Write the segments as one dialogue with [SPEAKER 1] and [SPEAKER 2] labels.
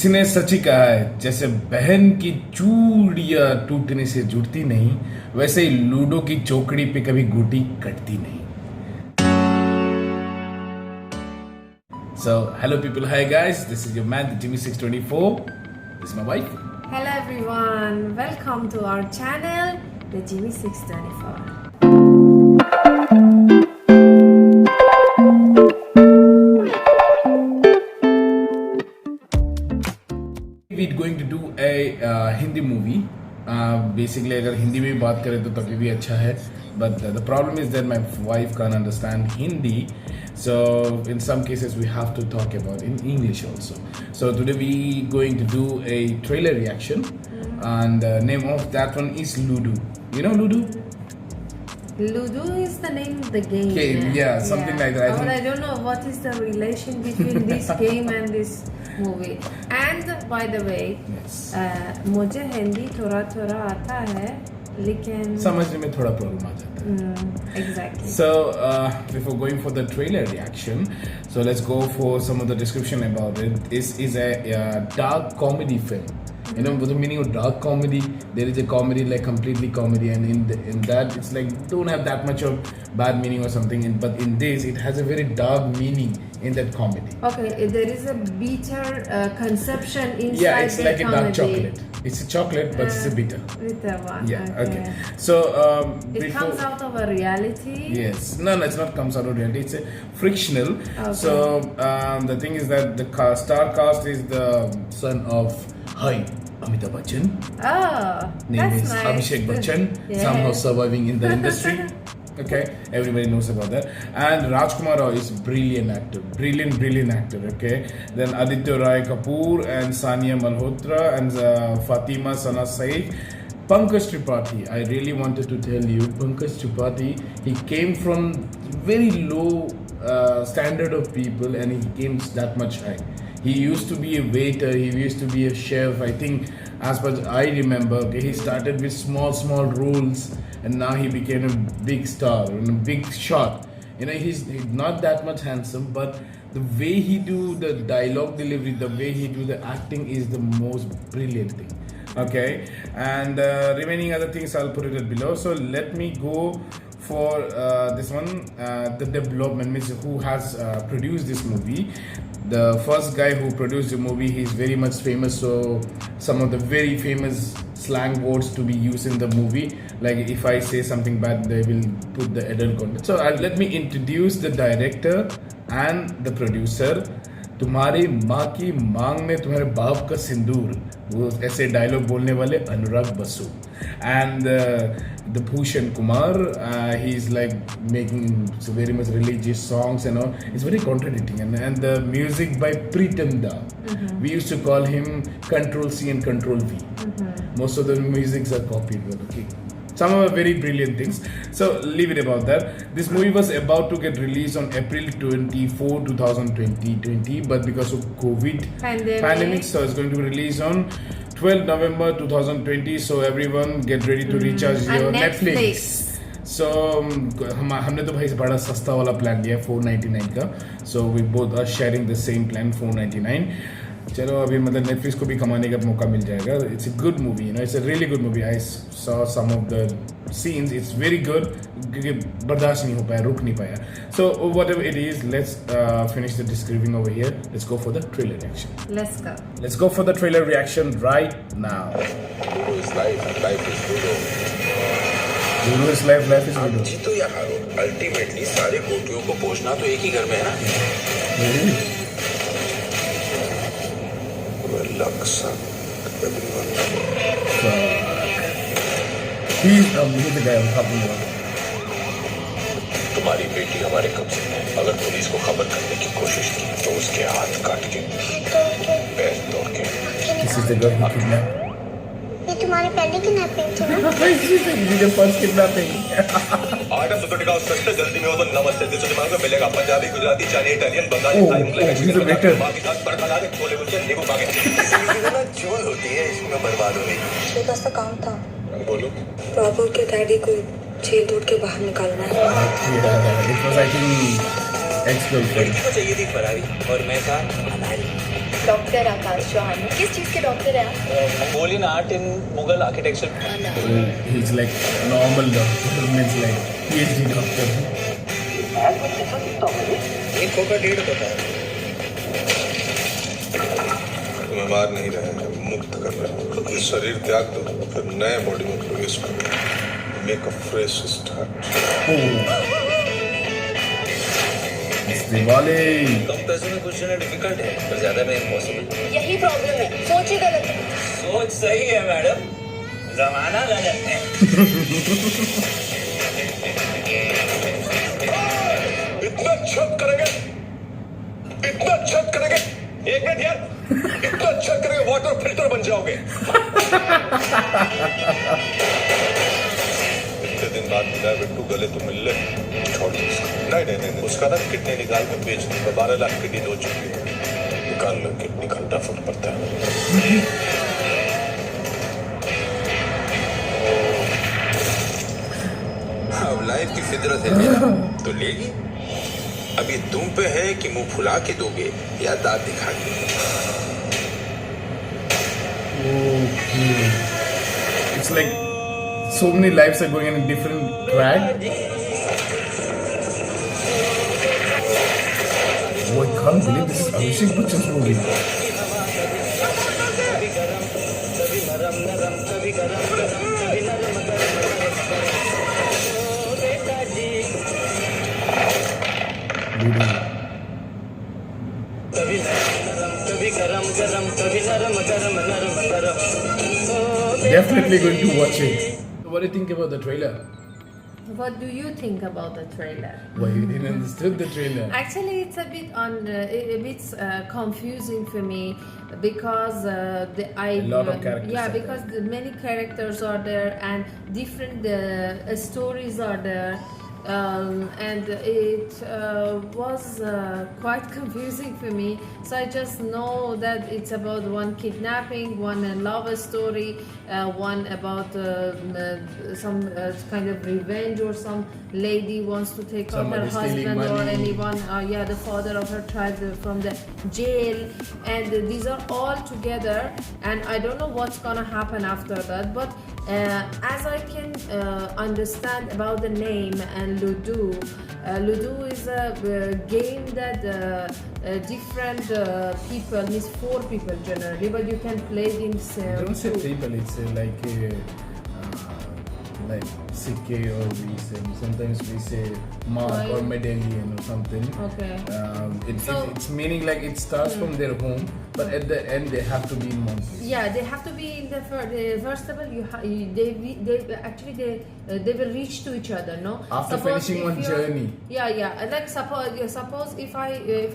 [SPEAKER 1] किसी ने सच ही कहा है, जैसे बहन की चूड़ियां टूटने से जुड़ती नहीं, वैसे ही लूडो की चौकड़ी पे कभी गोटी कटती नहीं. So, hello people, hi guys, this is your man, the Jimmy 624. This is my wife.
[SPEAKER 2] Hello everyone, welcome to our channel, the Jimmy 624.
[SPEAKER 1] We're going to do a Hindi movie. Basically, अगर हिंदी में बात करें तो तभी भी अच्छा है. But the problem is that my wife can't understand Hindi. So in some cases we have to talk about in English also. So today we going to do a trailer reaction, and the name of that one is Ludo. You know Ludo?
[SPEAKER 2] Ludo is the name of the game.
[SPEAKER 1] Something like that.
[SPEAKER 2] But I don't know what is the relation between this game and this movie. And by the way,
[SPEAKER 1] Yes.
[SPEAKER 2] मुझे हिंदी थोड़ा थोड़ा आता है, लेकिन
[SPEAKER 1] समझने में थोड़ा problem आ जाता है.
[SPEAKER 2] Exactly.
[SPEAKER 1] So before going for the trailer reaction, so let's go for some of the description about it. This is a dark comedy film. You know, with the meaning of dark comedy, there is a comedy like completely comedy, and in that it's like don't have that much of bad meaning or something. But in this, it has a very dark meaning in that comedy.
[SPEAKER 2] Okay, there is a bitter conception inside
[SPEAKER 1] Yeah, it's
[SPEAKER 2] the
[SPEAKER 1] like a dark
[SPEAKER 2] comedy.
[SPEAKER 1] chocolate. It's a chocolate, but it's a bitter.
[SPEAKER 2] Bitter one.
[SPEAKER 1] Yeah. Okay. So
[SPEAKER 2] It comes out of a reality.
[SPEAKER 1] Yes. No, it's not comes out of reality. It's a frictional.
[SPEAKER 2] Okay.
[SPEAKER 1] So the thing is that the star cast is the son of Amitabh Bachchan.
[SPEAKER 2] Oh,
[SPEAKER 1] Name
[SPEAKER 2] that's
[SPEAKER 1] is
[SPEAKER 2] nice.
[SPEAKER 1] Abhishek Bachchan.
[SPEAKER 2] Yeah.
[SPEAKER 1] Somehow surviving in the industry. Okay, everybody knows about that. And Rajkumar Rao is brilliant actor, brilliant actor. Okay, then Aditya Rai Kapoor and Sania Malhotra and Fatima Sana Saif. Pankaj Tripathi, I really wanted to tell you, Pankaj Tripathi, he came from very low standard of people, and he came that much high. He used to be a waiter, he used to be a chef. I think, as far as I remember, okay, he started with small roles, and now he became a big star and a big shot. You know, he's not that much handsome, but the way he do the dialogue delivery, the way he do the acting is the most brilliant thing. Okay, and remaining other things I'll put it below. So let me go for this one. The development means who has produced this movie. The first guy who produced the movie, he's very much famous, so some of the very famous slang words to be used in the movie, like if I say something bad, they will put the adult content. So let me introduce the director and the producer. तुम्हारी माँ की मांग में तुम्हारे बाप का सिंदूर, वो ऐसे डायलॉग बोलने वाले अनुराग Basu. And the Bhushan Kumar, he's like making very much religious songs and all. It's very contradicting. And the music by Pritam Da. We used to call him Control C and Control V. Most of the musics are copied, but okay. Some are very brilliant things. So leave it about that. This movie was about to get released on April 24, 2020, but because of COVID pandemic, so it's going to be released on 12 November 2020. So everyone get ready to recharge your Netflix. So हमने तो भाई बड़ा सस्ता वाला plan लिया 499 का. So we both are sharing the same plan 499. चलो अभी मतलब नेटफ्लिक्स को भी कमाने का मौका मिल जाएगा. It's a good movie, you know, it's a really good movie. I saw some of the scenes, it's very good, क्योंकि बर्दाश्त नहीं हो पाया, रुक नहीं पाया. So whatever it is, let's finish the describing over here. Let's go for the trailer reaction. Let's go for the trailer reaction right now.
[SPEAKER 3] Ludo is life, life is Ludo.
[SPEAKER 1] Ludo is life, life is Ludo.
[SPEAKER 3] जीतो या हारो, ultimately सारे कोटियों को पोषना तो एक ही घर में है ना. Well, luck, son. Everyone.
[SPEAKER 1] He's the guy I'm talking about.
[SPEAKER 3] तुम्हारी बेटी हमारे कब्जे में है. अगर पुलिस को खबर करने की कोशिश की तो उसके हाथ काट के, पैर तोड़ के.
[SPEAKER 1] This is the girl who kidnapped.
[SPEAKER 4] ये तुम्हारी पहली किडनैपिंग थी ना?
[SPEAKER 1] This is first kidnapping.
[SPEAKER 3] आटा सुतोटे का सस्ते जल्दी में हो तो नमस्ते दिसो दिमाग में मिलेगा. Punjabi, Gujarati, Chinese, Italian, Bengali, Thai,
[SPEAKER 1] he's a waiter.
[SPEAKER 3] बाकी साथ बड़का ला दे, छोले कुलचे, नींबू पाके. ना चोल होती है, इसमें बर्बाद हो गई.
[SPEAKER 4] मेरे पास तो काम था.
[SPEAKER 3] बोलो.
[SPEAKER 4] प्रॉपर के डैडी को जेल तोड़ के बाहर निकालना है.
[SPEAKER 1] It was, I think, ex-girlfriend.
[SPEAKER 3] लड़की को चाहिए थी फरारी और मैं था अनारी.
[SPEAKER 5] डॉक्टर आकाश चौहान किस चीज़ के डॉक्टर हैं आप?
[SPEAKER 3] Mongolian art in Mughal architecture.
[SPEAKER 1] He's like normal doctor, means like PhD doctor.
[SPEAKER 3] एक होगा 1.5 पता है. तुम्हें मार नहीं रहे हैं, मुक्त कर रहे हैं. ये शरीर त्याग दो, फिर नए बॉडी में प्रवेश करो. Make a fresh start.
[SPEAKER 1] Diwali.
[SPEAKER 3] कम पैसों में कुछ लेना डिफिकल्ट है, पर ज्यादा में इम्पॉसिबल.
[SPEAKER 5] यही प्रॉब्लम है, सोच ही गलत है.
[SPEAKER 3] सोच सही है मैडम, जमाना गलत है. इतना छत करेंगे, इतना छत करेंगे. एक मिनट यार, इतना छत करेंगे वाटर फिल्टर बन जाओगे. इतने दिन बाद मिला बिट्टू, गले तो मिल ले. छोड़ दो उसको. नहीं, उसका ना किडनी निकाल कर बेच दो. 12 लाख किडनी हो चुकी है. निकाल लो किडनी, घंटा फुट पड़ता है. अब लाइफ की फितरत है मेरा, तो लेगी. अभी तुम पे है कि मुंह फुला के दोगे या दांत दिखा के.
[SPEAKER 1] Okay. It's like so many lives are going in a different track. Oh, I can't believe this is Abhishek Bachchan's movie. Definitely going to watch it. So what do you think about the trailer?
[SPEAKER 2] What do you think about the trailer?
[SPEAKER 1] Why you didn't understand the trailer?
[SPEAKER 2] Actually, it's a bit confusing for me because
[SPEAKER 1] A lot of characters
[SPEAKER 2] yeah,
[SPEAKER 1] are
[SPEAKER 2] because many characters are there and different stories are there. And it was quite confusing for me. So I just know that it's about one kidnapping, one love story, one about some kind of revenge, or some lady wants to take out her
[SPEAKER 1] Somebody stealing
[SPEAKER 2] husband or
[SPEAKER 1] money.
[SPEAKER 2] anyone, the father of her child from the jail, and these are all together. And I don't know what's gonna happen after that, but as I can understand about the name and Ludo is a game that different people, means 4 people generally, but you can play it in
[SPEAKER 1] Don't say
[SPEAKER 2] 2.
[SPEAKER 1] people, it's like Sikke, or we say, sometimes we say mark or medallion or something.
[SPEAKER 2] Okay.
[SPEAKER 1] It's meaning like it starts from their home, but at the end they have to be in one place.
[SPEAKER 2] Yeah, they have to be in the first of all. They will reach to each other, no?
[SPEAKER 1] After
[SPEAKER 2] Suppose
[SPEAKER 1] finishing
[SPEAKER 2] if
[SPEAKER 1] one
[SPEAKER 2] you're-
[SPEAKER 1] journey.
[SPEAKER 2] Yeah. Like suppose if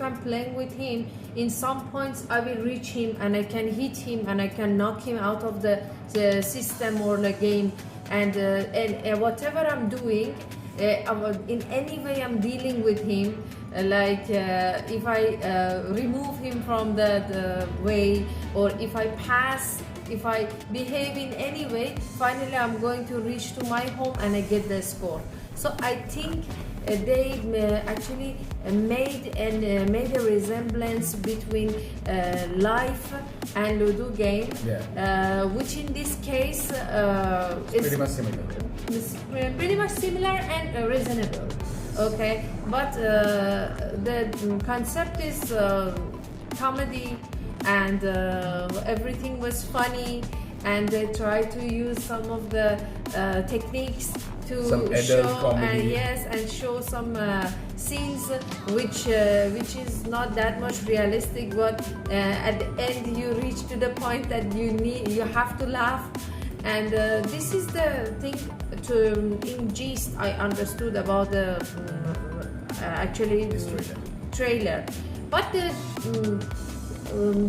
[SPEAKER 2] I'm playing with him, in some points I will reach him and I can hit him and I can knock him out of the system or the game, and whatever I'm doing. In any way I'm dealing with him, if I remove him from the way, or if I pass, if I behave in any way, finally I'm going to reach to my home and I get the score. So I think they actually made a resemblance between life and Ludo game, which in this case is
[SPEAKER 1] Pretty much similar.
[SPEAKER 2] It's pretty much similar and reasonable. Okay, but the concept is comedy, and everything was funny, and they try to use some of the techniques to
[SPEAKER 1] Some adult
[SPEAKER 2] show
[SPEAKER 1] comedy.
[SPEAKER 2] and show some scenes which is not that much realistic, but at the end you reach to the point that you have to laugh. And this is the thing in gist I understood about the
[SPEAKER 1] This
[SPEAKER 2] trailer, but the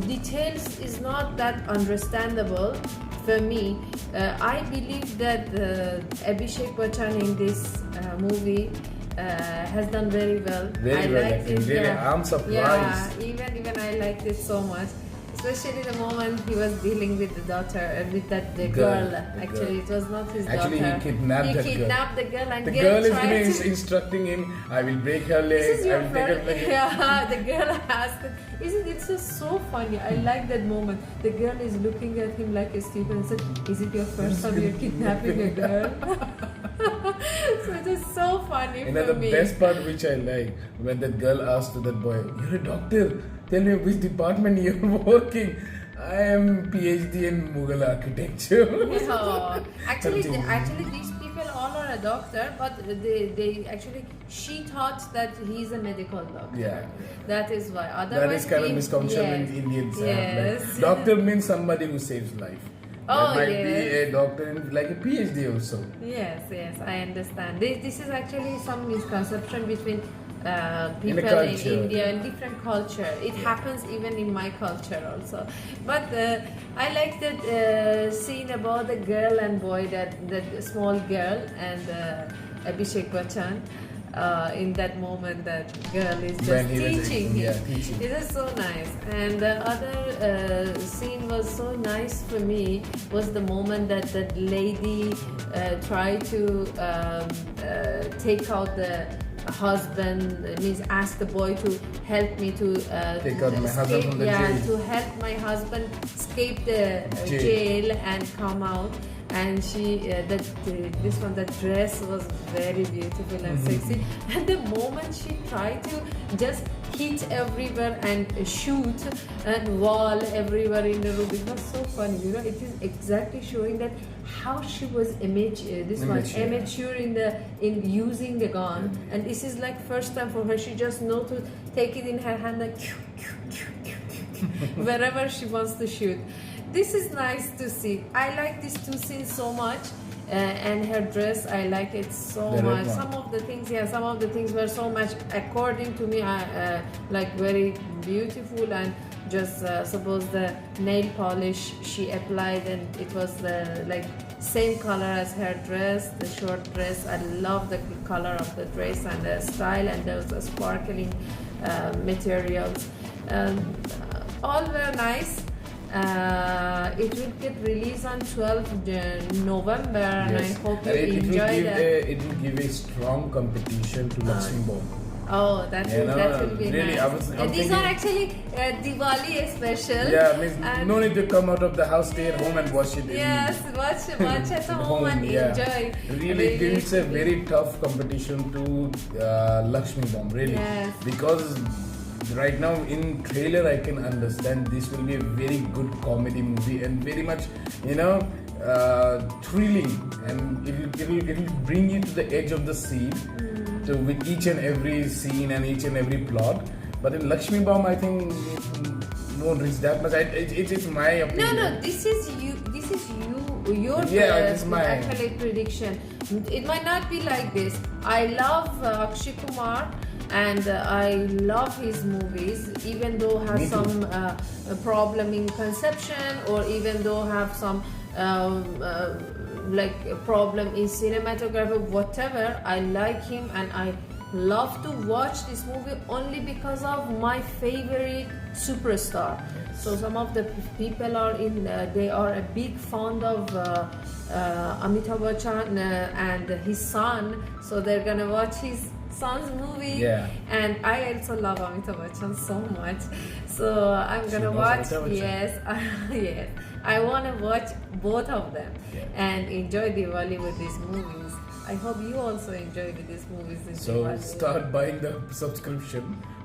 [SPEAKER 2] details is not that understandable for me. I believe that Abhishek Bachchan in this movie has done very well.
[SPEAKER 1] Very well,
[SPEAKER 2] liked
[SPEAKER 1] actually.
[SPEAKER 2] it,
[SPEAKER 1] Really, I'm surprised.
[SPEAKER 2] Yeah, even I liked it so much. Especially the moment he was dealing with the daughter, with the
[SPEAKER 1] Girl,
[SPEAKER 2] girl.
[SPEAKER 1] the
[SPEAKER 2] Actually,
[SPEAKER 1] girl.
[SPEAKER 2] it was not his
[SPEAKER 1] Actually,
[SPEAKER 2] daughter.
[SPEAKER 1] he kidnapped that girl.
[SPEAKER 2] He kidnapped the girl, and
[SPEAKER 1] The girl is
[SPEAKER 2] tried
[SPEAKER 1] giving,
[SPEAKER 2] to.
[SPEAKER 1] instructing him, I will break her
[SPEAKER 2] This
[SPEAKER 1] leg,
[SPEAKER 2] is
[SPEAKER 1] I
[SPEAKER 2] your
[SPEAKER 1] will take her
[SPEAKER 2] first.
[SPEAKER 1] leg.
[SPEAKER 2] Yeah, the girl asked. Isn't it so funny? I like that moment. The girl is looking at him like a stupid and said, "Is it your first time you're kidnapping a girl?" So it is so funny
[SPEAKER 1] You
[SPEAKER 2] for
[SPEAKER 1] know, the
[SPEAKER 2] me.
[SPEAKER 1] best part which I like, when that girl asked to that boy, "You're a doctor, tell me which department you're working." I am PhD in Mughal architecture.
[SPEAKER 2] Yeah. Actually,
[SPEAKER 1] Something.
[SPEAKER 2] actually, these people all are a doctor, but they actually she thought that he's a medical doctor.
[SPEAKER 1] Yeah.
[SPEAKER 2] That is why.
[SPEAKER 1] That
[SPEAKER 2] Otherwise,
[SPEAKER 1] is kind of
[SPEAKER 2] we-
[SPEAKER 1] misconception
[SPEAKER 2] yes.
[SPEAKER 1] in Indians have.
[SPEAKER 2] Yes.
[SPEAKER 1] Like, doctor means somebody who saves life.
[SPEAKER 2] Oh,
[SPEAKER 1] There might be
[SPEAKER 2] yes.
[SPEAKER 1] a doctor in, like a PhD also.
[SPEAKER 2] Yes, I understand. This is actually some misconception between
[SPEAKER 1] In
[SPEAKER 2] people
[SPEAKER 1] a
[SPEAKER 2] in
[SPEAKER 1] culture.
[SPEAKER 2] India and different culture. It happens even in my culture also. But I like that scene about the girl and boy, that small girl and Abhishek Bachchan. In that moment, that girl is just
[SPEAKER 1] When he was
[SPEAKER 2] teaching him.
[SPEAKER 1] teaching.
[SPEAKER 2] It is so nice. And the other scene was so nice for me was the moment that lady tried to take out the husband, means ask the boy to help me to
[SPEAKER 1] Take out my husband from the jail.
[SPEAKER 2] to help my husband escape the jail and come out. And she that dress was very beautiful and sexy, and the moment she tried to just hit everywhere and shoot and wall everywhere in the room, it was so funny, you know. It is exactly showing that how she was immature in using the gun, and this is like first time for her. She just know to take it in her hand like wherever she wants to shoot. This is nice to see. I like these two scenes so much, and her dress, I like it so
[SPEAKER 1] The red
[SPEAKER 2] much.
[SPEAKER 1] one.
[SPEAKER 2] Some of the things were so much, according to me, like very beautiful, and just suppose the nail polish she applied, and it was the like same color as her dress, the short dress. I love the color of the dress and the style, and those sparkling materials. All were nice. It will get released on 12th November, and I hope you enjoy that.
[SPEAKER 1] It will give a strong competition to Lakshmi Bomb.
[SPEAKER 2] Oh, that will be
[SPEAKER 1] really,
[SPEAKER 2] nice.
[SPEAKER 1] I'm
[SPEAKER 2] These
[SPEAKER 1] thinking-
[SPEAKER 2] are actually Diwali special.
[SPEAKER 1] Yeah, means
[SPEAKER 2] And
[SPEAKER 1] no need to come out of the house, stay at home and watch it.
[SPEAKER 2] yes, watch at home and
[SPEAKER 1] yeah.
[SPEAKER 2] enjoy.
[SPEAKER 1] Really, it's a very tough competition to Lakshmi Bomb, really.
[SPEAKER 2] Yes.
[SPEAKER 1] Because right now in trailer I can understand this will be a very good comedy movie and very much, thrilling, and it will bring you to the edge of the scene, so with each and every scene and each and every plot. But in Lakshmi Bomb, I think it won't reach that much. It's my opinion.
[SPEAKER 2] No, this is you. Your
[SPEAKER 1] it's my-
[SPEAKER 2] actually prediction. It might not be like this. I love Akshay Kumar, and I love his movies, even though have
[SPEAKER 1] Me too.
[SPEAKER 2] some problem in conception, or even though have some like a problem in cinematography, whatever. I like him, and I love to watch this movie only because of my favorite superstar. So some of the people are they are a big fan of Amitabh Bachchan and his son, so they're gonna watch his son's movie.
[SPEAKER 1] Yeah.
[SPEAKER 2] And I also love Amitabh Bachchan so much, so I'm gonna
[SPEAKER 1] knows
[SPEAKER 2] watch.
[SPEAKER 1] Amitabh Bachchan.
[SPEAKER 2] Yes, yes. I wanna watch both of them and enjoy Diwali with these movies. I hope you also enjoy with these movies. In
[SPEAKER 1] So
[SPEAKER 2] Diwali.
[SPEAKER 1] start buying the subscription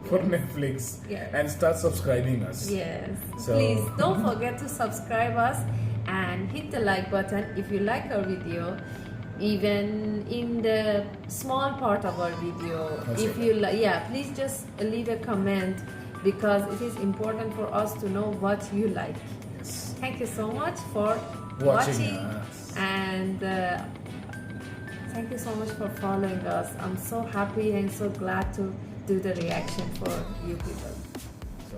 [SPEAKER 1] for Netflix
[SPEAKER 2] Yeah.
[SPEAKER 1] and start subscribing us.
[SPEAKER 2] Yes.
[SPEAKER 1] So-
[SPEAKER 2] Please don't forget to subscribe us and hit the like button if you like our video. Even in the small part of our video, if you please just leave a comment, because it is important for us to know what you like.
[SPEAKER 1] Yes.
[SPEAKER 2] Thank you so much for
[SPEAKER 1] Watching
[SPEAKER 2] watching,
[SPEAKER 1] us.
[SPEAKER 2] and thank you so much for following us. I'm so happy and so glad to do the reaction for you people.
[SPEAKER 1] So